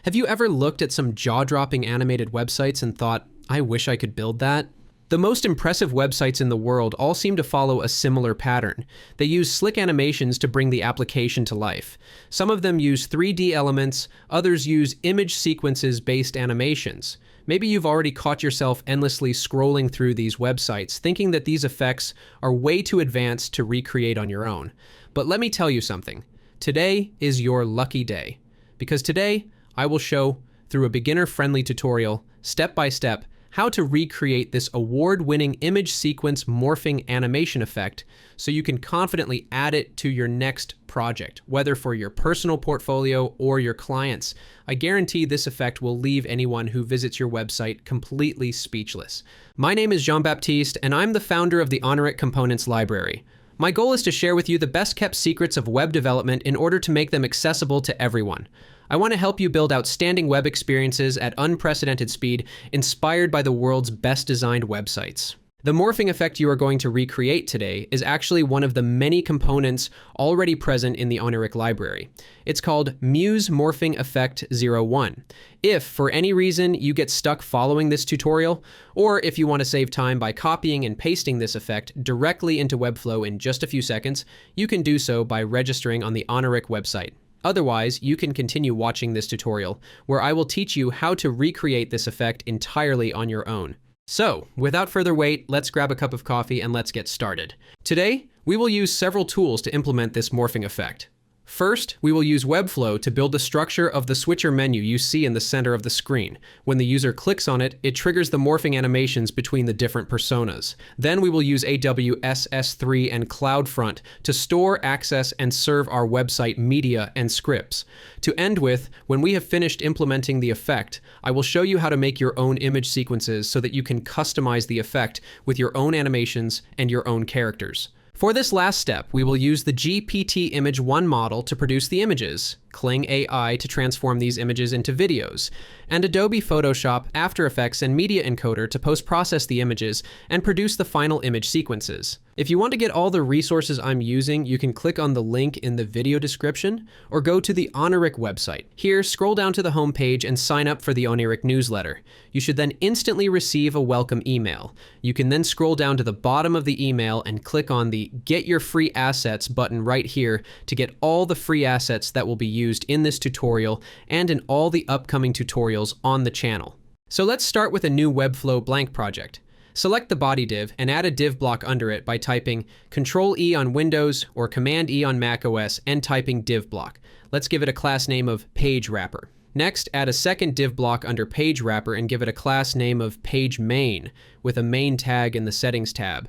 Have you ever looked at some jaw-dropping animated websites and thought, I wish I could build that? The most impressive websites in the world all seem to follow a similar pattern. They use slick animations to bring the application to life. Some of them use 3D elements, others use image sequences-based animations. Maybe you've already caught yourself endlessly scrolling through these websites, thinking that these effects are way too advanced to recreate on your own. But let me tell you something. Today is your lucky day. Because today, I will show, through a beginner-friendly tutorial, step by step, how to recreate this award-winning image sequence morphing animation effect so you can confidently add it to your next project, whether for your personal portfolio or your clients. I guarantee this effect will leave anyone who visits your website completely speechless. My name is Jean-Baptiste, and I'm the founder of the Awwwards Components Library. My goal is to share with you the best-kept secrets of web development in order to make them accessible to everyone. I want to help you build outstanding web experiences at unprecedented speed, inspired by the world's best-designed websites. The morphing effect you are going to recreate today is actually one of the many components already present in the Awwwards library. It's called Muse Morphing Effect 01. If, for any reason, you get stuck following this tutorial, or if you want to save time by copying and pasting this effect directly into Webflow in just a few seconds, you can do so by registering on the Awwwards website. Otherwise, you can continue watching this tutorial, where I will teach you how to recreate this effect entirely on your own. So, without further wait, let's grab a cup of coffee and let's get started. Today, we will use several tools to implement this morphing effect. First, we will use Webflow to build the structure of the switcher menu you see in the center of the screen. When the user clicks on it, it triggers the morphing animations between the different personas. Then we will use AWS S3 and CloudFront to store, access, and serve our website media and scripts. To end with, when we have finished implementing the effect, I will show you how to make your own image sequences so that you can customize the effect with your own animations and your own characters. For this last step, we will use the GPT-Image1 model to produce the images, Kling AI to transform these images into videos, and Adobe Photoshop, After Effects, and Media Encoder to post-process the images and produce the final image sequences. If you want to get all the resources I'm using, you can click on the link in the video description or go to the Awwwards website. Here, scroll down to the home page and sign up for the Awwwards newsletter. You should then instantly receive a welcome email. You can then scroll down to the bottom of the email and click on the Get Your Free Assets button right here to get all the free assets that will be used in this tutorial and in all the upcoming tutorials on the channel. So let's start with a new Webflow blank project. Select the body div and add a div block under it by typing Ctrl-E on Windows or Command-E on macOS and typing div block. Let's give it a class name of Page Wrapper. Next, add a second div block under Page Wrapper and give it a class name of Page Main with a main tag in the Settings tab.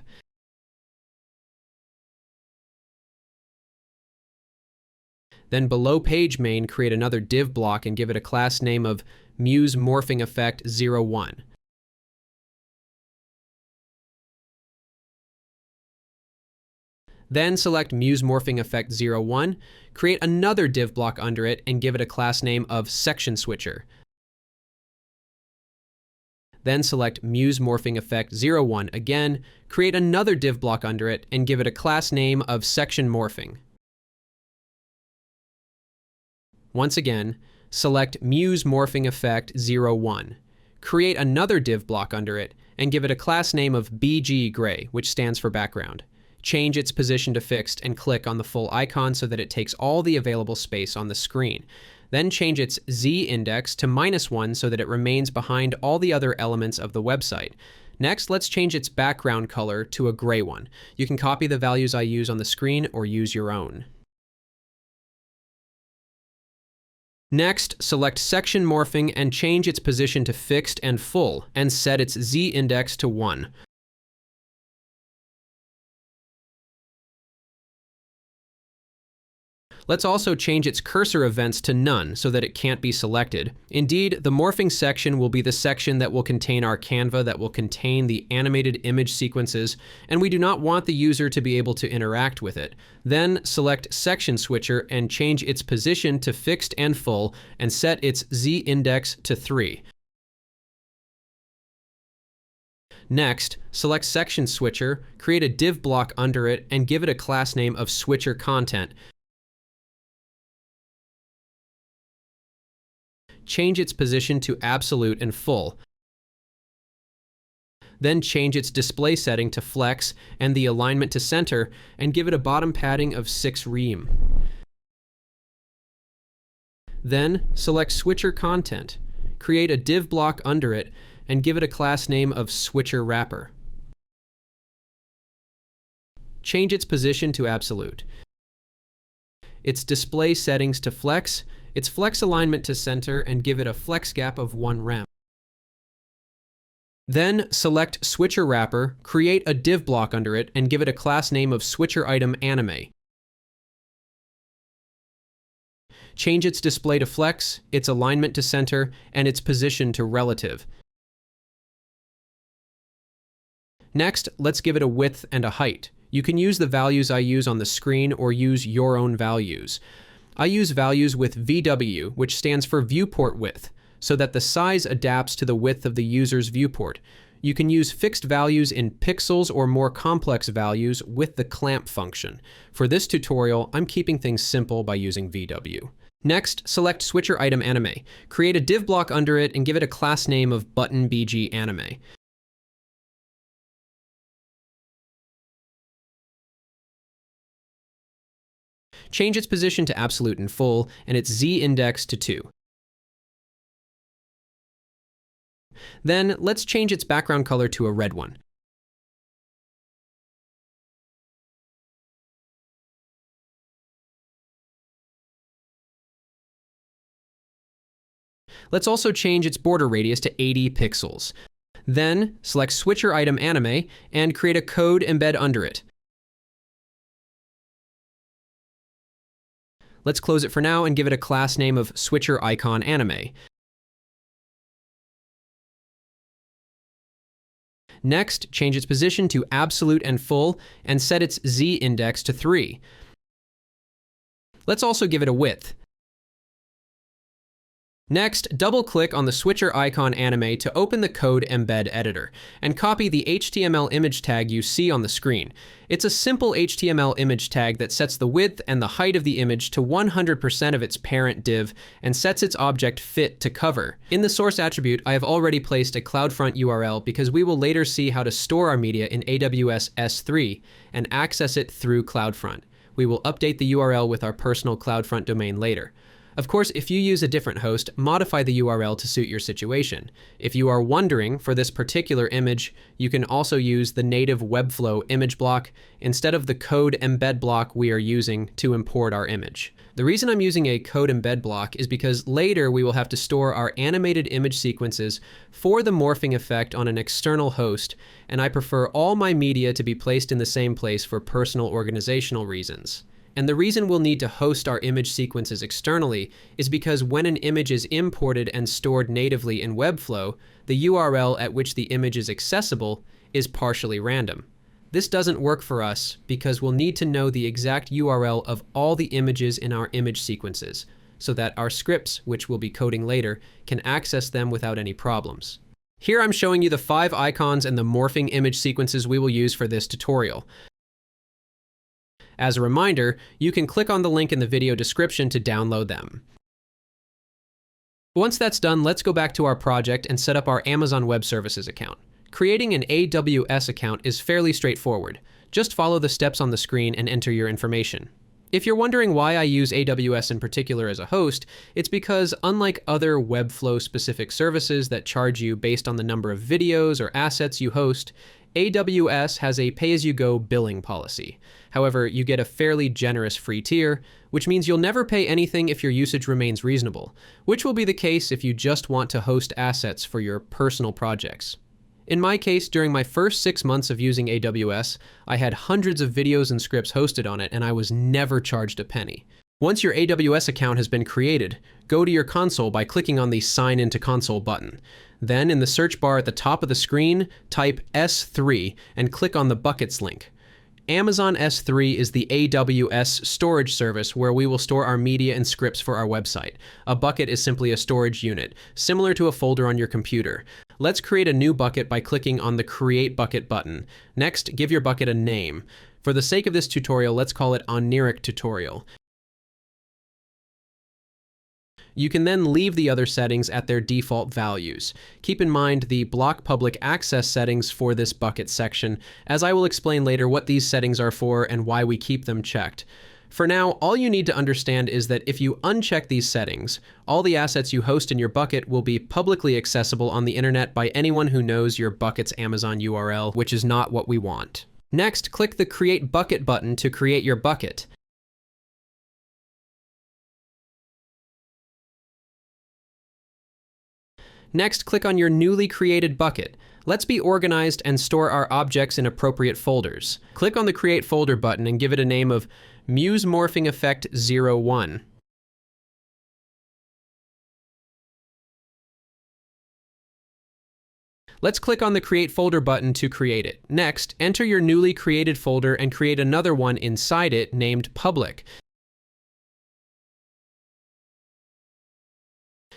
Then below Page Main, create another div block and give it a class name of Muse Morphing Effect 01. Then select Muse Morphing Effect 01, create another div block under it, and give it a class name of Section Switcher. Then select Muse Morphing Effect 01 again, create another div block under it, and give it a class name of Section Morphing. Once again, select Muse Morphing Effect 01, create another div block under it, and give it a class name of BG Gray, which stands for background. Change its position to fixed and click on the full icon so that it takes all the available space on the screen. Then change its Z index to -1 so that it remains behind all the other elements of the website. Next, let's change its background color to a gray one. You can copy the values I use on the screen or use your own. Next, select Section Morphing and change its position to fixed and full and set its Z index to 1. Let's also change its cursor events to none so that it can't be selected. Indeed, the morphing section will be the section that will contain our Canva that will contain the animated image sequences, and we do not want the user to be able to interact with it. Then select Section Switcher and change its position to fixed and full and set its Z index to 3. Next, select Section Switcher, create a div block under it, and give it a class name of Switcher Content. change its position to absolute and full. Then change its display setting to flex and the alignment to center, and give it a bottom padding of 6 rem. Then select Switcher Content, create a div block under it, and give it a class name of Switcher Wrapper. Change its position to absolute, its display settings to flex, its flex alignment to center, and give it a flex gap of 1 rem. Then select Switcher Wrapper, create a div block under it, and give it a class name of Switcher Item Anime. Change its display to flex, its alignment to center, and its position to relative. Next, let's give it a width and a height. You can use the values I use on the screen or use your own values. I use values with VW, which stands for viewport width, so that the size adapts to the width of the user's viewport. You can use fixed values in pixels or more complex values with the clamp function. For this tutorial, I'm keeping things simple by using VW. Next, select Switcher Item Anime. Create a div block under it and give it a class name of Button BG Anime. Change its position to absolute and full, and its z-index to 2. Then, let's change its background color to a red one. Let's also change its border radius to 80 pixels. Then, select Switcher Item Anime and create a code embed under it. Let's close it for now and give it a class name of Switcher Icon Anime. Next, change its position to absolute and full and set its z-index to 3. Let's also give it a width. Next, double-click on the Switcher Icon Anime to open the Code Embed Editor, and copy the HTML image tag you see on the screen. It's a simple HTML image tag that sets the width and the height of the image to 100% of its parent div and sets its object fit to cover. In the source attribute, I have already placed a CloudFront URL because we will later see how to store our media in AWS S3 and access it through CloudFront. We will update the URL with our personal CloudFront domain later. Of course, if you use a different host, modify the URL to suit your situation. If you are wondering, for this particular image, you can also use the native Webflow image block instead of the code embed block we are using to import our image. The reason I'm using a code embed block is because later we will have to store our animated image sequences for the morphing effect on an external host, and I prefer all my media to be placed in the same place for personal organizational reasons. And the reason we'll need to host our image sequences externally is because when an image is imported and stored natively in Webflow, the URL at which the image is accessible is partially random. This doesn't work for us because we'll need to know the exact URL of all the images in our image sequences, so that our scripts, which we'll be coding later, can access them without any problems. Here I'm showing you the 5 icons and the morphing image sequences we will use for this tutorial. As a reminder, you can click on the link in the video description to download them. Once that's done, let's go back to our project and set up our Amazon Web Services account. Creating an AWS account is fairly straightforward. Just follow the steps on the screen and enter your information. If you're wondering why I use AWS in particular as a host, it's because unlike other Webflow-specific services that charge you based on the number of videos or assets you host, AWS has a pay-as-you-go billing policy. However, you get a fairly generous free tier, which means you'll never pay anything if your usage remains reasonable, which will be the case if you just want to host assets for your personal projects. In my case, during my first 6 months of using AWS, I had hundreds of videos and scripts hosted on it, and I was never charged a penny. Once your AWS account has been created, go to your console by clicking on the Sign into Console button. Then, in the search bar at the top of the screen, type S3 and click on the Buckets link. Amazon S3 is the AWS storage service where we will store our media and scripts for our website. A bucket is simply a storage unit, similar to a folder on your computer. Let's create a new bucket by clicking on the Create Bucket button. Next, give your bucket a name. For the sake of this tutorial, let's call it Oniric Tutorial. You can then leave the other settings at their default values. Keep in mind the block public access settings for this bucket section, as I will explain later what these settings are for and why we keep them checked. For now, all you need to understand is that if you uncheck these settings, all the assets you host in your bucket will be publicly accessible on the internet by anyone who knows your bucket's Amazon URL, which is not what we want. Next, click the Create Bucket button to create your bucket. Next, click on your newly created bucket. Let's be organized and store our objects in appropriate folders. Click on the Create Folder button and give it a name of Muse Morphing Effect 01. Let's click on the Create Folder button to create it. Next, enter your newly created folder and create another one inside it named Public.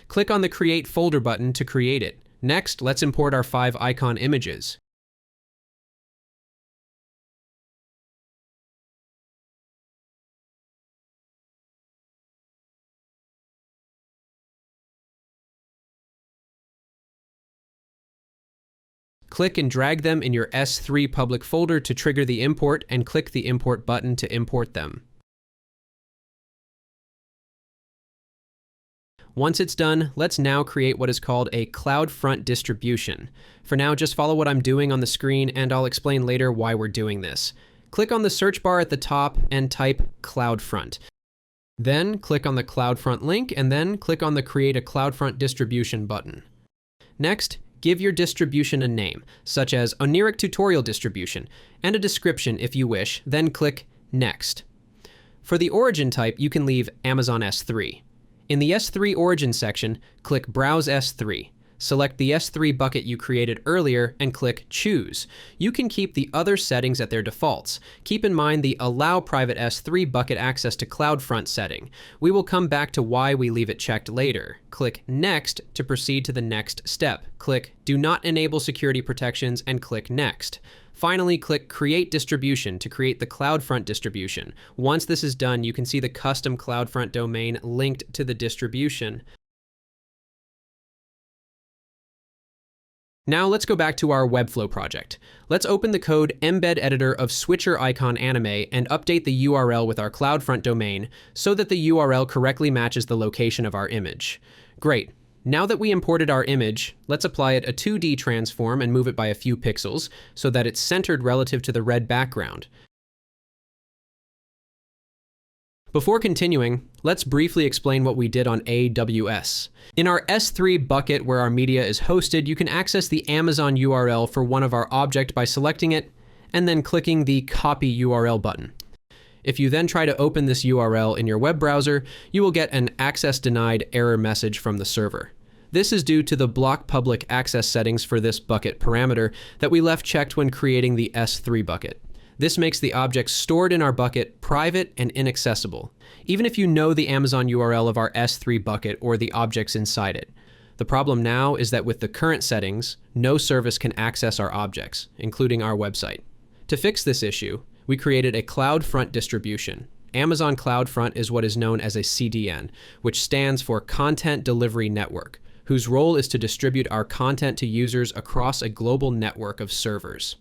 Click on the Create Folder button to create it. Next, let's import our 5 icon images. Click and drag them in your S3 public folder to trigger the import, and click the Import button to import them. Once it's done, let's now create what is called a CloudFront distribution. For now, just follow what I'm doing on the screen, and I'll explain later why we're doing this. Click on the search bar at the top and type CloudFront. Then click on the CloudFront link, and then click on the Create a CloudFront distribution button. Next, give your distribution a name, such as Oniric Tutorial Distribution, and a description if you wish, then click Next. For the origin type, you can leave Amazon S3. In the S3 origin section, click Browse S3. Select the S3 bucket you created earlier and click Choose. You can keep the other settings at their defaults. Keep in mind the Allow Private S3 bucket access to CloudFront setting. We will come back to why we leave it checked later. Click Next to proceed to the next step. Click Do Not Enable Security Protections and click Next. Finally, click Create Distribution to create the CloudFront distribution. Once this is done, you can see the custom CloudFront domain linked to the distribution. Now let's go back to our Webflow project. Let's open the code embed editor of switcher icon anime and update the URL with our CloudFront domain so that the URL correctly matches the location of our image. Great. Now that we imported our image, let's apply it a 2D transform and move it by a few pixels so that it's centered relative to the red background. Before continuing, let's briefly explain what we did on AWS. In our S3 bucket where our media is hosted, you can access the Amazon URL for one of our objects by selecting it and then clicking the Copy URL button. If you then try to open this URL in your web browser, you will get an Access Denied error message from the server. This is due to the block public access settings for this bucket parameter that we left checked when creating the S3 bucket. This makes the objects stored in our bucket private and inaccessible, even if you know the Amazon URL of our S3 bucket or the objects inside it. The problem now is that with the current settings, no service can access our objects, including our website. To fix this issue, we created a CloudFront distribution. Amazon CloudFront is what is known as a CDN, which stands for Content Delivery Network, whose role is to distribute our content to users across a global network of servers.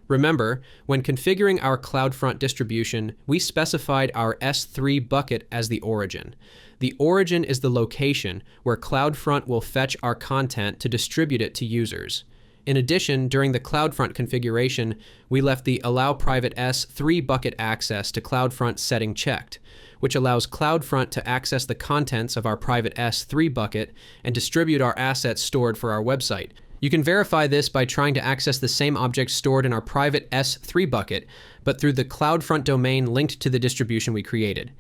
Remember, when configuring our CloudFront distribution, we specified our S3 bucket as the origin. The origin is the location where CloudFront will fetch our content to distribute it to users. In addition, during the CloudFront configuration, we left the Allow Private S3 bucket access to CloudFront setting checked, which allows CloudFront to access the contents of our private S3 bucket and distribute our assets stored for our website. You can verify this by trying to access the same objects stored in our private S3 bucket, but through the CloudFront domain linked to the distribution we created.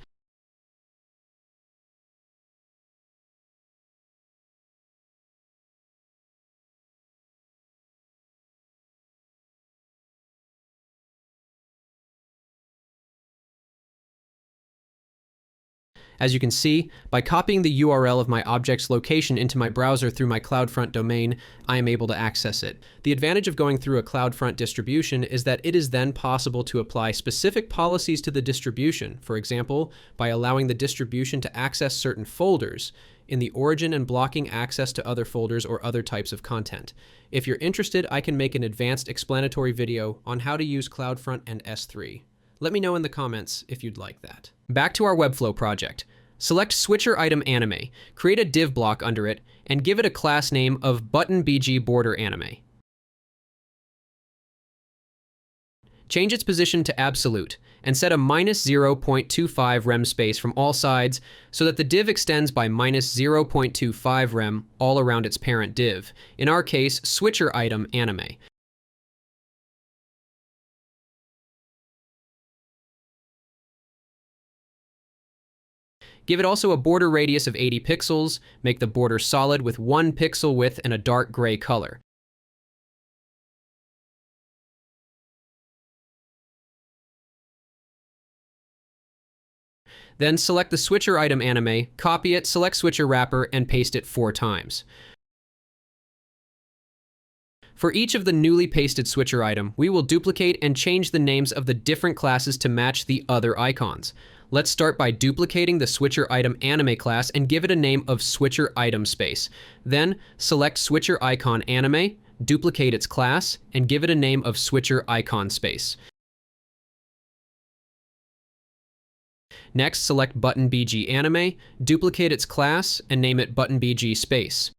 As you can see, by copying the URL of my object's location into my browser through my CloudFront domain, I am able to access it. The advantage of going through a CloudFront distribution is that it is then possible to apply specific policies to the distribution, for example, by allowing the distribution to access certain folders in the origin and blocking access to other folders or other types of content. If you're interested, I can make an advanced explanatory video on how to use CloudFront and S3. Let me know in the comments if you'd like that. Back to our Webflow project. Select Switcher Item Anime, create a div block under it, and give it a class name of button.bg border anime. Change its position to absolute, and set a -0.25 rem space from all sides so that the div extends by -0.25 rem all around its parent div, in our case, Switcher Item Anime. Give it also a border radius of 80 pixels, make the border solid with 1 pixel width and a dark gray color. Then select the Switcher Item Anime, copy it, select Switcher Wrapper, and paste it 4 times. For each of the newly pasted Switcher item, we will duplicate and change the names of the different classes to match the other icons. Let's start by duplicating the Switcher Item Anime class and give it a name of Switcher Item Space. Then select Switcher Icon Anime, duplicate its class, and give it a name of Switcher Icon Space. Next, select button.bg Anime, duplicate its class, and name it button.bg Space.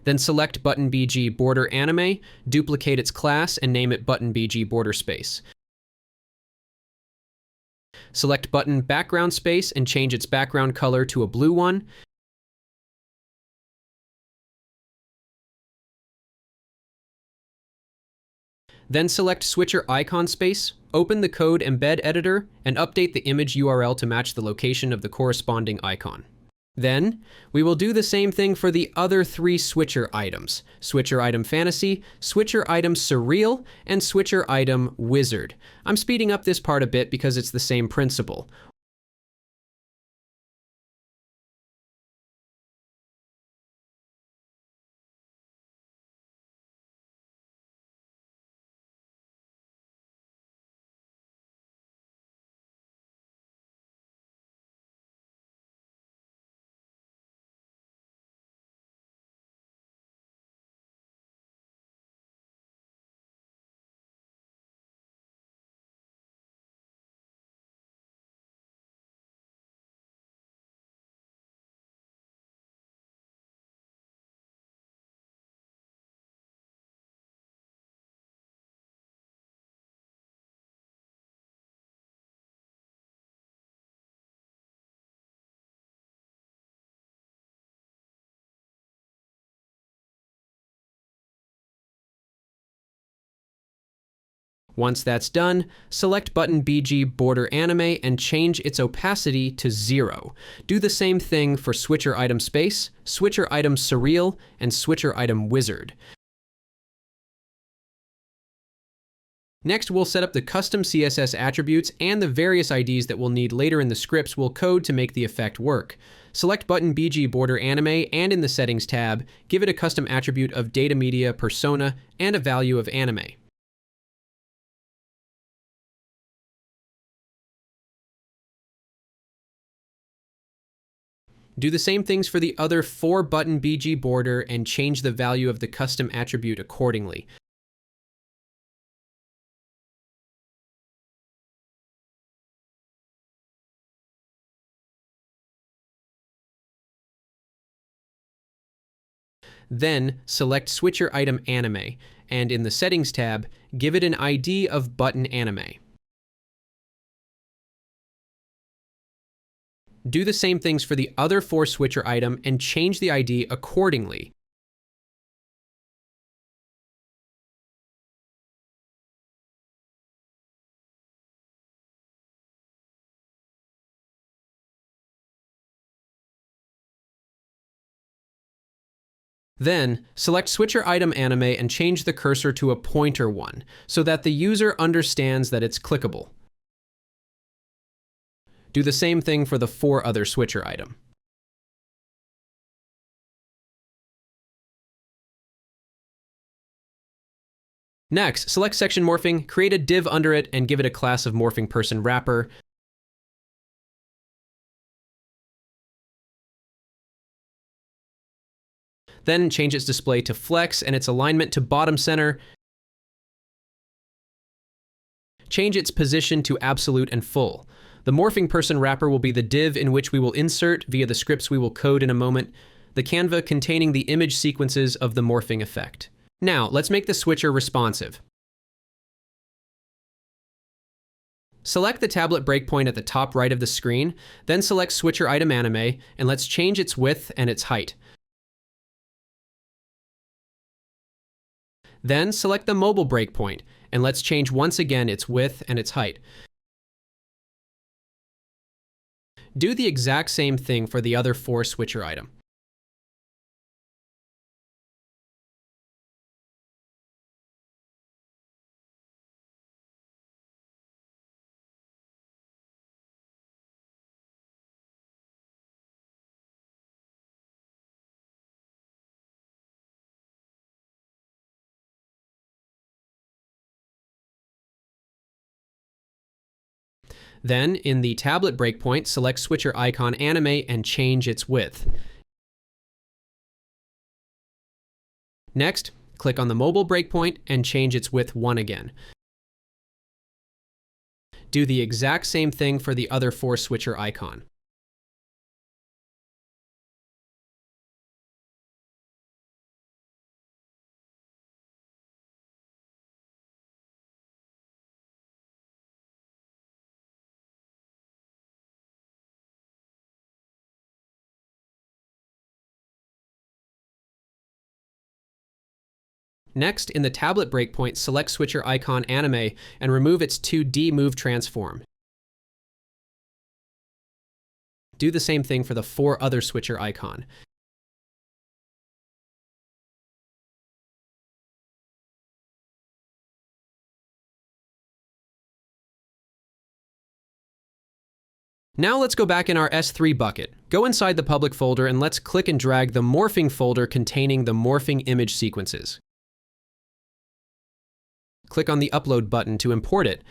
Then select button.bg Border Anime, duplicate its class, and name it button.bg Border Space. Select button background space and change its background color to a blue one. Then select Switcher Icon Space, open the Code Embed Editor, and update the image URL to match the location of the corresponding icon. Then, we will do the same thing for the other 3 Switcher items: Switcher Item Fantasy, Switcher Item Surreal, and Switcher Item Wizard. I'm speeding up this part a bit because it's the same principle. Once that's done, select button.bg Border Anime and change its opacity to 0. Do the same thing for Switcher Item Space, Switcher Item Surreal, and Switcher Item Wizard. Next, we'll set up the custom CSS attributes and the various IDs that we'll need later in the scripts we'll code to make the effect work. Select button.bg Border Anime and in the Settings tab, give it a custom attribute of Data Media Persona and a value of Anime. Do the same things for the other 4 button.bg border and change the value of the custom attribute accordingly. Then select Switcher Item Anime, and in the Settings tab, give it an ID of Button Anime. Do the same things for the other 4 Switcher item and change the ID accordingly. Then, select Switcher Item Anime and change the cursor to a pointer one, so that the user understands that it's clickable. Do the same thing for the for other switcher item. Next, select section morphing, create a div under it, and give it a class of morphing person wrapper. Then change its display to flex and its alignment to bottom center. Change its position to absolute and full. The morphing person wrapper will be the div in which we will insert via the scripts we will code in a moment, the canva containing the image sequences of the morphing effect. Now, let's make the switcher responsive. Select the tablet breakpoint at the top right of the screen, then select switcher item anime, and let's change its width and its height. Then select the mobile breakpoint, and let's change once again its width and its height. Do the exact same thing for the other for switcher item. Then, in the tablet breakpoint, select switcher icon anime and change its width. Next, click on the mobile breakpoint and change its width 1 again. Do the exact same thing for the other for switcher icon. Next, in the tablet breakpoint, select switcher icon anime and remove its 2D move transform. Do the same thing for the for other switcher icon. Now let's go back in our S3 bucket. Go inside the public folder and let's click and drag the morphing folder containing the morphing image sequences. Click on the Upload button to import it.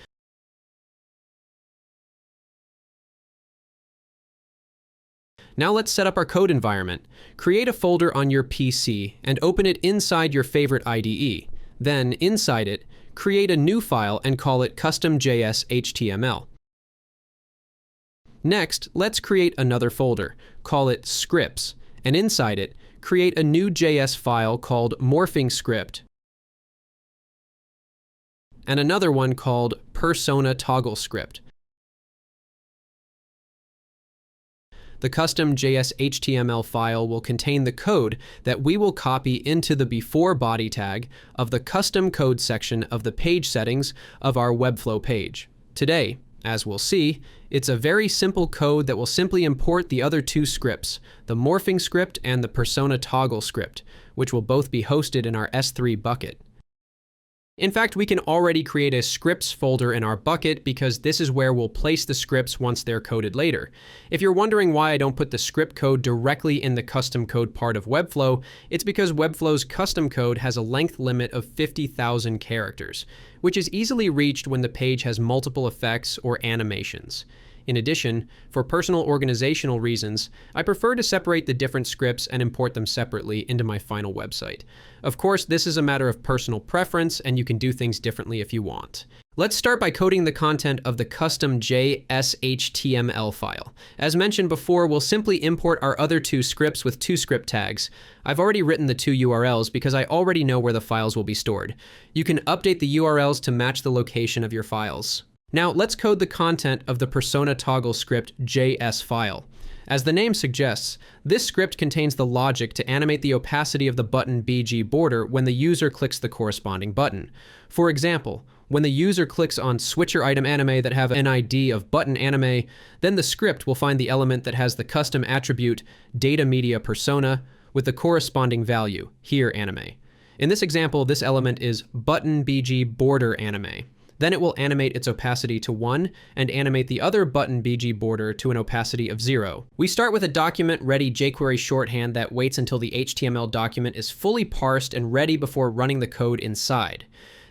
Now let's set up our code environment. Create a folder on your PC and open it inside your favorite IDE. Then, inside it, create a new file and call it custom.js.html. Next, let's create another folder. Call it scripts, and inside it, create a new JS file called morphing script, and another one called persona toggle script. The custom.js HTML file will contain the code that we will copy into the before body tag of the custom code section of the page settings of our Webflow page. Today, as we'll see, it's a very simple code that will simply import the other two scripts, the morphing script and the persona toggle script, which will both be hosted in our S3 bucket. In fact, we can already create a scripts folder in our bucket because this is where we'll place the scripts once they're coded later. If you're wondering why I don't put the script code directly in the custom code part of Webflow, it's because Webflow's custom code has a length limit of 50,000 characters, which is easily reached when the page has multiple effects or animations. In addition, for personal organizational reasons, I prefer to separate the different scripts and import them separately into my final website. Of course, this is a matter of personal preference, and you can do things differently if you want. Let's start by coding the content of the custom.js.html file. As mentioned before, we'll simply import our other two scripts with two script tags. I've already written the two URLs because I already know where the files will be stored. You can update the URLs to match the location of your files. Now let's code the content of the persona toggle script JS file. As the name suggests, this script contains the logic to animate the opacity of the button BG border when the user clicks the corresponding button. For example, when the user clicks on switcher item anime that have an ID of button anime, then the script will find the element that has the custom attribute data media persona with the corresponding value, here anime. In this example, this element is button BG border anime. Then it will animate its opacity to 1 and animate the other button BG border to an opacity of 0. We start with a document-ready jQuery shorthand that waits until the HTML document is fully parsed and ready before running the code inside.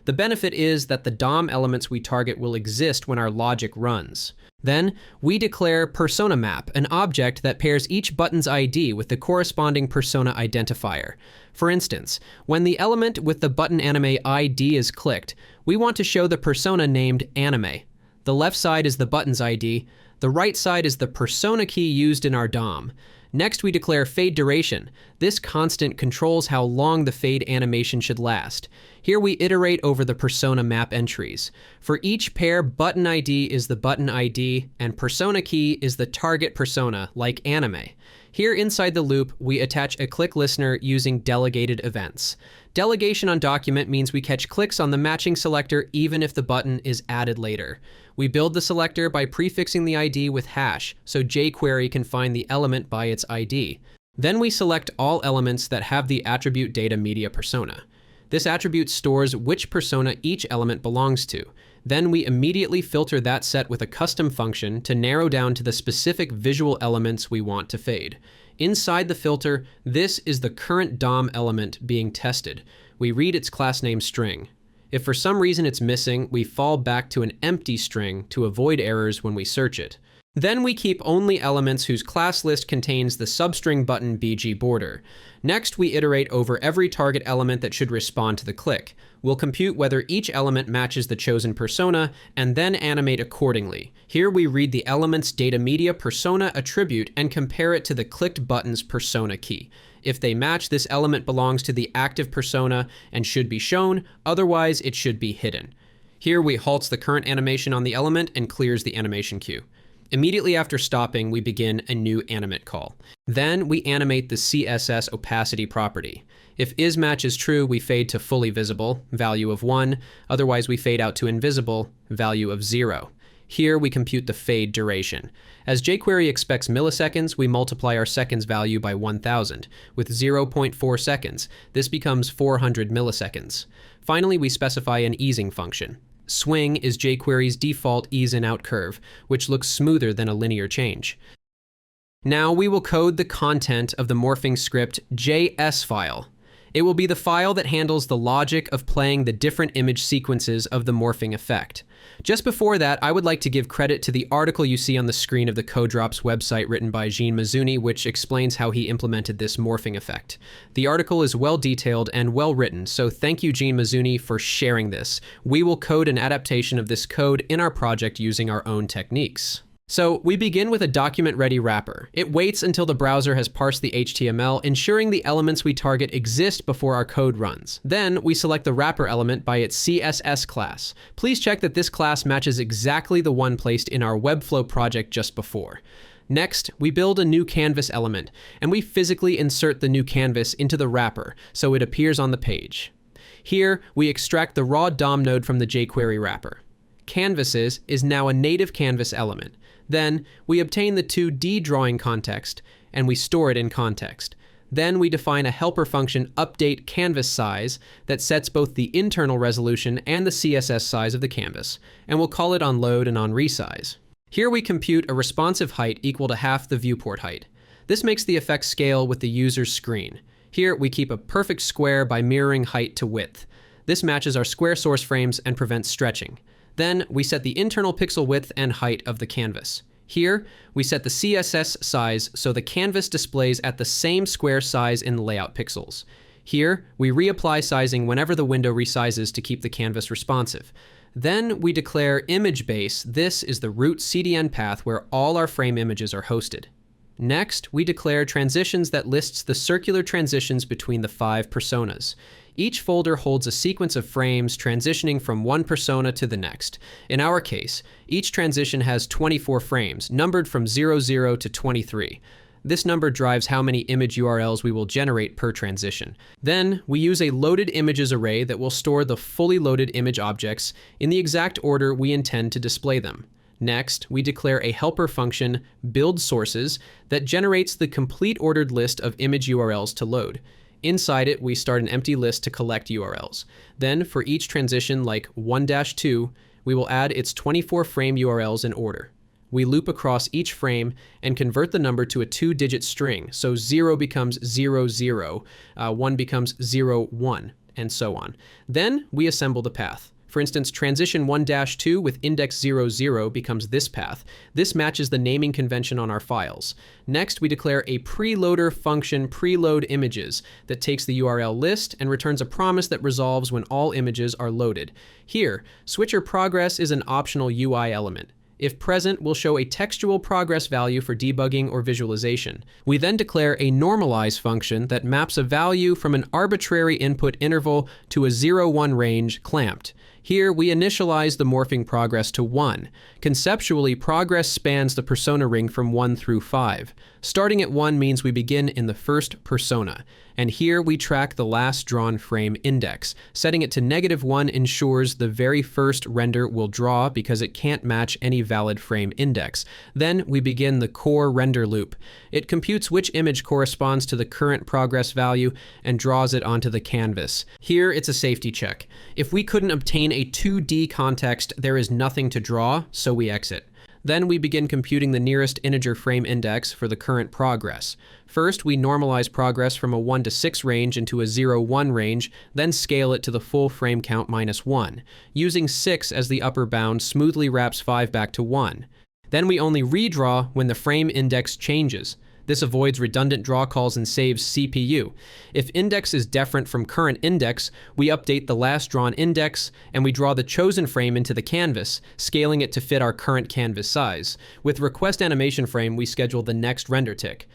The benefit is that the DOM elements we target will exist when our logic runs. Then, we declare persona map, an object that pairs each button's ID with the corresponding persona identifier. For instance, when the element with the button anime ID is clicked, we want to show the persona named anime. The left side is the button's ID, the right side is the persona key used in our DOM. Next, we declare fade duration. This constant controls how long the fade animation should last. Here we iterate over the persona map entries. For each pair, button ID is the button ID, and persona key is the target persona, like anime. Here inside the loop, we attach a click listener using delegated events. Delegation on document means we catch clicks on the matching selector even if the button is added later. We build the selector by prefixing the ID with hash, so jQuery can find the element by its ID. Then we select all elements that have the attribute data media persona. This attribute stores which persona each element belongs to. Then we immediately filter that set with a custom function to narrow down to the specific visual elements we want to fade. Inside the filter, this is the current DOM element being tested. We read its class name string. If for some reason it's missing, we fall back to an empty string to avoid errors when we search it. Then we keep only elements whose class list contains the substring button BG border. Next, we iterate over every target element that should respond to the click. We'll compute whether each element matches the chosen persona, and then animate accordingly. Here we read the element's data media persona attribute and compare it to the clicked button's persona key. If they match, this element belongs to the active persona and should be shown, otherwise it should be hidden. Here we halts the current animation on the element and clears the animation queue. Immediately after stopping, we begin a new animate call. Then we animate the CSS opacity property. If isMatch is true, we fade to fully visible, value of 1, otherwise we fade out to invisible, value of 0. Here we compute the fade duration. As jQuery expects milliseconds, we multiply our seconds value by 1000. With 0.4 seconds, this becomes 400 milliseconds. Finally, we specify an easing function. Swing is jQuery's default ease in out curve, which looks smoother than a linear change. Now we will code the content of the morphing script JS file. It will be the file that handles the logic of playing the different image sequences of the morphing effect. Just before that, I would like to give credit to the article you see on the screen of the CodeDrops website written by Jean Mazzuni, which explains how he implemented this morphing effect. The article is well detailed and well written, so thank you, Jean Mazzuni, for sharing this. We will code an adaptation of this code in our project using our own techniques. So we begin with a document-ready wrapper. It waits until the browser has parsed the HTML, ensuring the elements we target exist before our code runs. Then we select the wrapper element by its CSS class. Please check that this class matches exactly the one placed in our Webflow project just before. Next, we build a new canvas element, and we physically insert the new canvas into the wrapper so it appears on the page. Here, we extract the raw DOM node from the jQuery wrapper. Canvases is now a native canvas element. Then we obtain the 2D drawing context and we store it in context. Then we define a helper function update canvas size that sets both the internal resolution and the CSS size of the canvas, and we'll call it on load and on resize. Here we compute a responsive height equal to half the viewport height. This makes the effect scale with the user's screen. Here we keep a perfect square by mirroring height to width. This matches our square source frames and prevents stretching. Then we set the internal pixel width and height of the canvas. Here, we set the CSS size so the canvas displays at the same square size in layout pixels. Here, we reapply sizing whenever the window resizes to keep the canvas responsive. Then we declare image base. This is the root CDN path where all our frame images are hosted. Next, we declare transitions that lists the circular transitions between the 5 personas. Each folder holds a sequence of frames transitioning from one persona to the next. In our case, each transition has 24 frames, numbered from 00 to 23. This number drives how many image URLs we will generate per transition. Then, we use a loaded images array that will store the fully loaded image objects in the exact order we intend to display them. Next, we declare a helper function, buildSources, that generates the complete ordered list of image URLs to load. Inside it, we start an empty list to collect URLs. Then, for each transition like 1-2, We will add its 24 frame URLs in order. We loop across each frame and convert the number to a 2-digit string, so 0 becomes 0, 0, 1 becomes 0, 1, and so on. Then we assemble the path. For instance, transition 1-2 with index 0, 0 becomes this path. This matches the naming convention on our files. Next, we declare a preloader function preload images that takes the URL list and returns a promise that resolves when all images are loaded. Here, switcher progress is an optional UI element. If present, we'll show a textual progress value for debugging or visualization. We then declare a normalize function that maps a value from an arbitrary input interval to a 0-1 range clamped. Here, we initialize the morphing progress to 1. Conceptually, progress spans the persona ring from 1 through 5. Starting at 1 means we begin in the first persona. And here we track the last drawn frame index. Setting it to -1 ensures the very first render will draw because it can't match any valid frame index. Then we begin the core render loop. It computes which image corresponds to the current progress value and draws it onto the canvas. Here it's a safety check. If we couldn't obtain a 2D context, there is nothing to draw, so we exit. Then we begin computing the nearest integer frame index for the current progress. First, we normalize progress from a 1 to 6 range into a 0-1 range, then scale it to the full frame count -1. Using 6 as the upper bound smoothly wraps 5 back to 1. Then we only redraw when the frame index changes. This avoids redundant draw calls and saves CPU. If index is different from current index, we update the last drawn index, and we draw the chosen frame into the canvas, scaling it to fit our current canvas size. With request animation frame, we schedule the next render tick.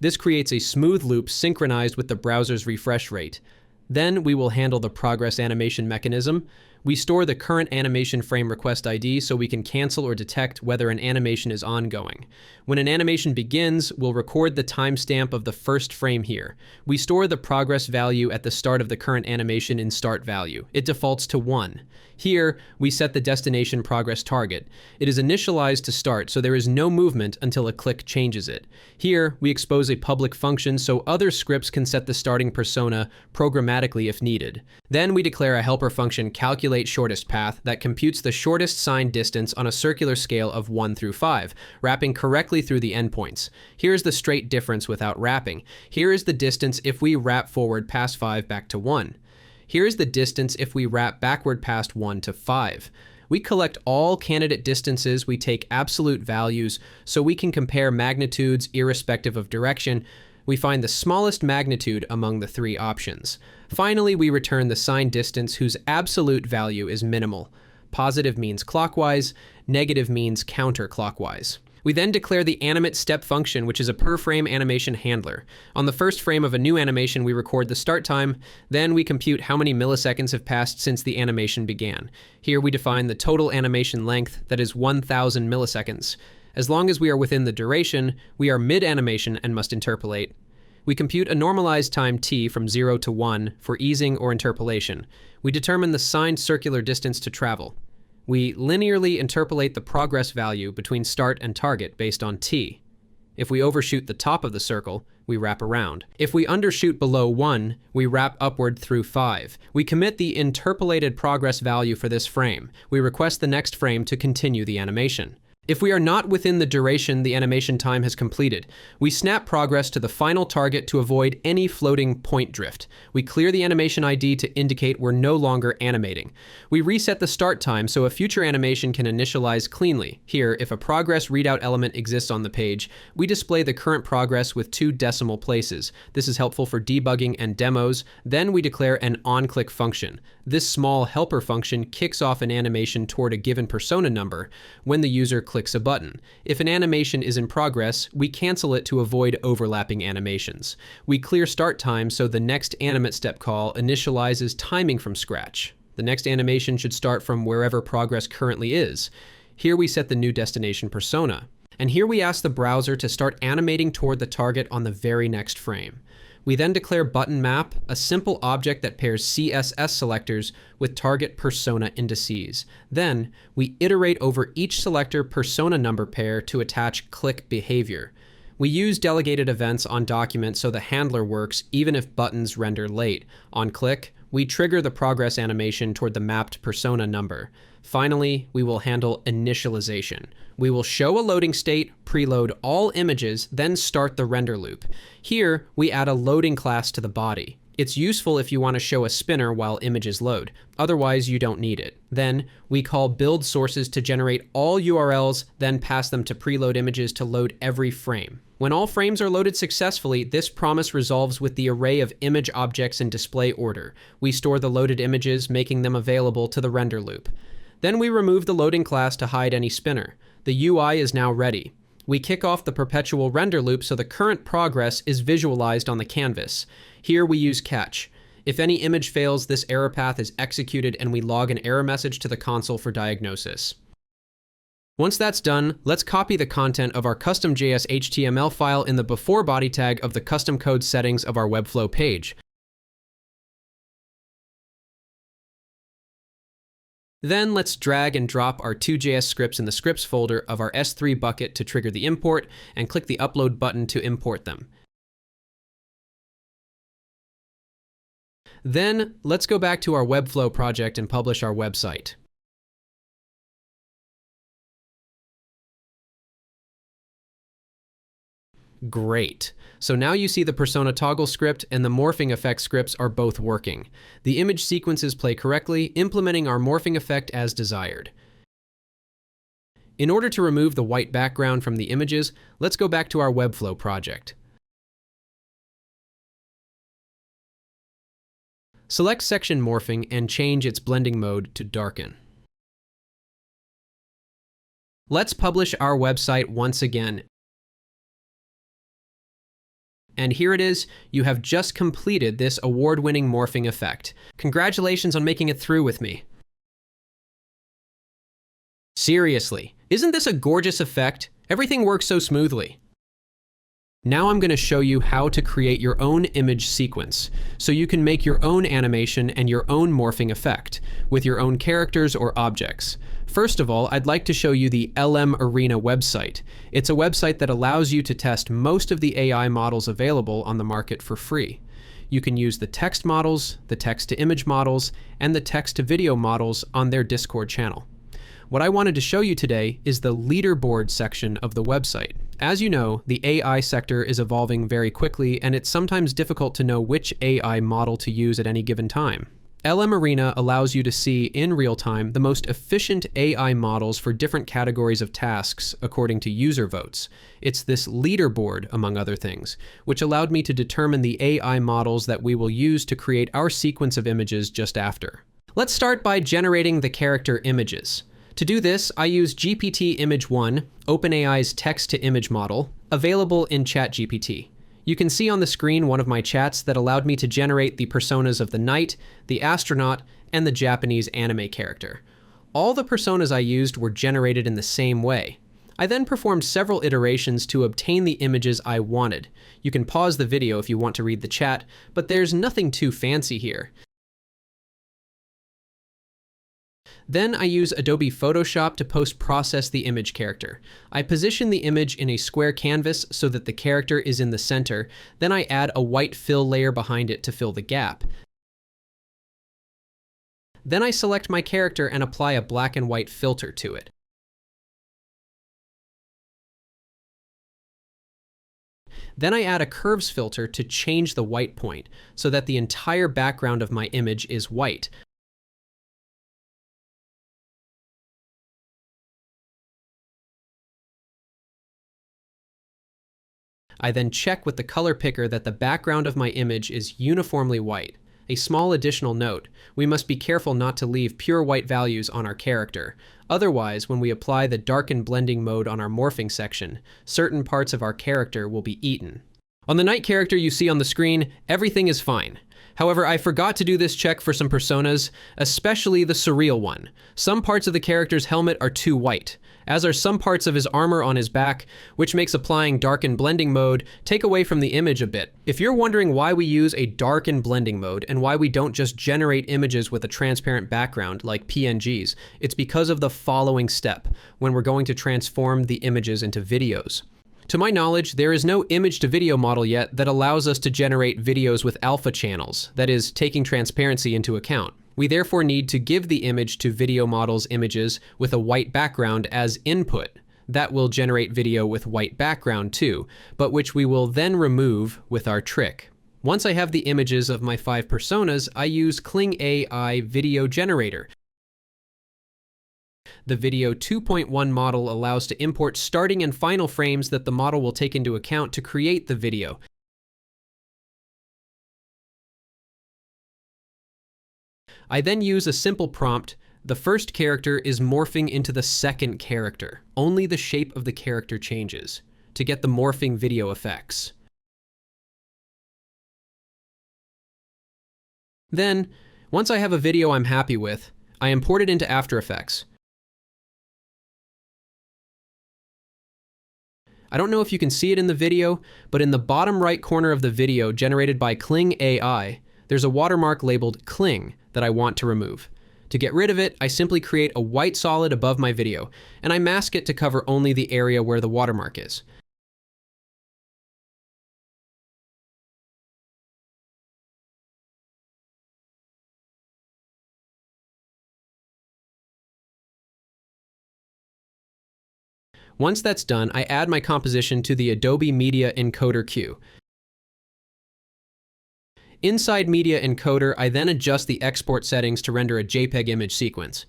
This creates a smooth loop synchronized with the browser's refresh rate. Then we will handle the progress animation mechanism. We store the current animation frame request ID so we can cancel or detect whether an animation is ongoing. When an animation begins, we'll record the timestamp of the first frame here. We store the progress value at the start of the current animation in start value. It defaults to 1. Here, we set the destination progress target. It is initialized to start, so there is no movement until a click changes it. Here, we expose a public function so other scripts can set the starting persona programmatically if needed. Then we declare a helper function calculate shortest path that computes the shortest signed distance on a circular scale of 1 through 5, wrapping correctly through the endpoints. Here's the straight difference without wrapping. Here is the distance if we wrap forward past 5 back to 1. Here is the distance if we wrap backward past 1 to 5. We collect all candidate distances, we take absolute values, so we can compare magnitudes irrespective of direction. We find the smallest magnitude among the 3 options. Finally, we return the signed distance whose absolute value is minimal. Positive means clockwise, negative means counterclockwise. We then declare the animate step function, which is a per frame animation handler. On the first frame of a new animation, we record the start time, then we compute how many milliseconds have passed since the animation began. Here we define the total animation length, that is 1,000 milliseconds. As long as we are within the duration, we are mid-animation and must interpolate. We compute a normalized time t from 0 to 1 for easing or interpolation. We determine the signed circular distance to travel. We linearly interpolate the progress value between start and target based on t. If we overshoot the top of the circle, we wrap around. If we undershoot below 1, we wrap upward through 5. We commit the interpolated progress value for this frame. We request the next frame to continue the animation. If we are not within the duration the animation time has completed, we snap progress to the final target to avoid any floating point drift. We clear the animation ID to indicate we're no longer animating. We reset the start time so a future animation can initialize cleanly. Here, if a progress readout element exists on the page, we display the current progress with 2 decimal places. This is helpful for debugging and demos. Then we declare an onClick function. This small helper function kicks off an animation toward a given persona number when the user clicks a button. If an animation is in progress, we cancel it to avoid overlapping animations. We clear start time so the next animate step call initializes timing from scratch. The next animation should start from wherever progress currently is. Here we set the new destination persona. And here we ask the browser to start animating toward the target on the very next frame. We then declare button map, a simple object that pairs CSS selectors with target persona indices. Then we iterate over each selector persona number pair to attach click behavior. We use delegated events on documents so the handler works even if buttons render late. On click, we trigger the progress animation toward the mapped persona number. Finally, we will handle initialization. We will show a loading state, preload all images, then start the render loop. Here, we add a loading class to the body. It's useful if you want to show a spinner while images load. Otherwise, you don't need it. Then, we call build sources to generate all URLs, then pass them to preload images to load every frame. When all frames are loaded successfully, this promise resolves with the array of image objects in display order. We store the loaded images, making them available to the render loop. Then we remove the loading class to hide any spinner. The UI is now ready. We kick off the perpetual render loop so the current progress is visualized on the canvas. Here we use catch. If any image fails, this error path is executed and we log an error message to the console for diagnosis. Once that's done, let's copy the content of our custom.js HTML file in the before body tag of the custom code settings of our Webflow page. Then let's drag and drop our 2.js scripts in the scripts folder of our S3 bucket to trigger the import, and click the upload button to import them. Then let's go back to our Webflow project and publish our website. Great. So now you see the persona toggle script and the morphing effect scripts are both working. The image sequences play correctly, implementing our morphing effect as desired. In order to remove the white background from the images, let's go back to our Webflow project. Select section morphing and change its blending mode to darken. Let's publish our website once again. And here it is, you have just completed this award-winning morphing effect. Congratulations on making it through with me. Seriously, isn't this a gorgeous effect? Everything works so smoothly. Now I'm going to show you how to create your own image sequence, so you can make your own animation and your own morphing effect, with your own characters or objects. First of all, I'd like to show you the LM Arena website. It's a website that allows you to test most of the AI models available on the market for free. You can use the text models, the text-to-image models, and the text-to-video models on their Discord channel. What I wanted to show you today is the leaderboard section of the website. As you know, the AI sector is evolving very quickly, and it's sometimes difficult to know which AI model to use at any given time. LM Arena allows you to see in real time the most efficient AI models for different categories of tasks according to user votes. It's this leaderboard, among other things, which allowed me to determine the AI models that we will use to create our sequence of images just after. Let's start by generating the character images. To do this, I use GPT Image 1, OpenAI's text-to-image model, available in ChatGPT. You can see on the screen one of my chats that allowed me to generate the personas of the knight, the astronaut, and the Japanese anime character. All the personas I used were generated in the same way. I then performed several iterations to obtain the images I wanted. You can pause the video if you want to read the chat, but there's nothing too fancy here. Then I use Adobe Photoshop to post-process the image character. I position the image in a square canvas so that the character is in the center. Then I add a white fill layer behind it to fill the gap. Then I select my character and apply a black and white filter to it. Then I add a curves filter to change the white point so that the entire background of my image is white. I then check with the color picker that the background of my image is uniformly white. A small additional note, we must be careful not to leave pure white values on our character. Otherwise, when we apply the darken blending mode on our morphing section, certain parts of our character will be eaten. On the knight character you see on the screen, everything is fine. However, I forgot to do this check for some personas, especially the surreal one. Some parts of the character's helmet are too white, as are some parts of his armor on his back, which makes applying darken blending mode take away from the image a bit. If you're wondering why we use a darken blending mode and why we don't just generate images with a transparent background like PNGs, it's because of the following step when we're going to transform the images into videos. To my knowledge, there is no image-to-video model yet that allows us to generate videos with alpha channels, that is, taking transparency into account. We therefore need to give the image-to-video model's images with a white background as input. That will generate video with white background too, but which we will then remove with our trick. Once I have the images of my 5 personas, I use Kling AI Video Generator. The Video 2.1 model allows to import starting and final frames that the model will take into account to create the video. I then use a simple prompt. The first character is morphing into the second character. Only the shape of the character changes to get the morphing video effects. Then, once I have a video I'm happy with, I import it into After Effects. I don't know if you can see it in the video, but in the bottom right corner of the video generated by Kling AI, there's a watermark labeled Kling that I want to remove. To get rid of it, I simply create a white solid above my video, and I mask it to cover only the area where the watermark is. Once that's done, I add my composition to the Adobe Media Encoder queue. Inside Media Encoder, I then adjust the export settings to render a JPEG image sequence.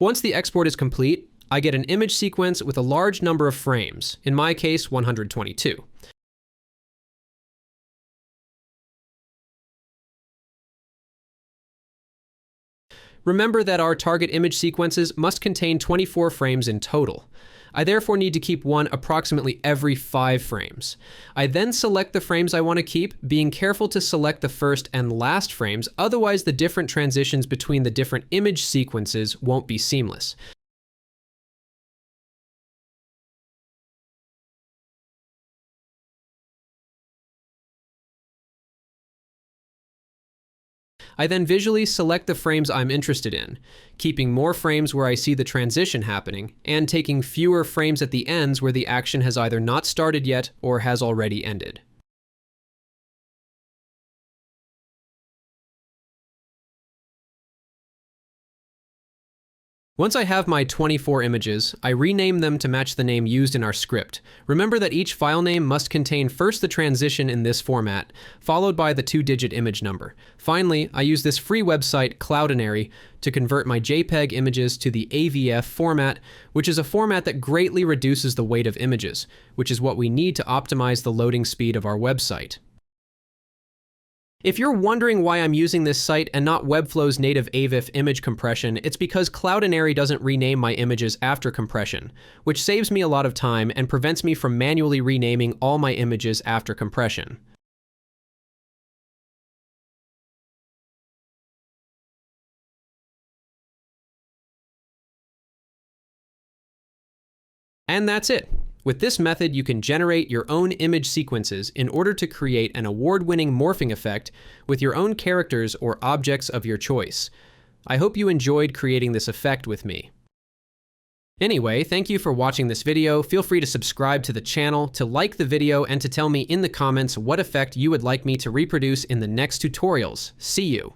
Once the export is complete, I get an image sequence with a large number of frames, in my case 122. Remember that our target image sequences must contain 24 frames in total. I therefore need to keep one approximately every 5 frames. I then select the frames I want to keep, being careful to select the first and last frames, otherwise the different transitions between the different image sequences won't be seamless. I then visually select the frames I'm interested in, keeping more frames where I see the transition happening, and taking fewer frames at the ends where the action has either not started yet or has already ended. Once I have my 24 images, I rename them to match the name used in our script. Remember that each file name must contain first the transition in this format, followed by the 2-digit image number. Finally, I use this free website, Cloudinary, to convert my JPEG images to the AVF format, which is a format that greatly reduces the weight of images, which is what we need to optimize the loading speed of our website. If you're wondering why I'm using this site and not Webflow's native AVIF image compression, it's because Cloudinary doesn't rename my images after compression, which saves me a lot of time and prevents me from manually renaming all my images after compression. And that's it. With this method, you can generate your own image sequences in order to create an award-winning morphing effect with your own characters or objects of your choice. I hope you enjoyed creating this effect with me. Anyway, thank you for watching this video. Feel free to subscribe to the channel, to like the video, and to tell me in the comments what effect you would like me to reproduce in the next tutorials. See you!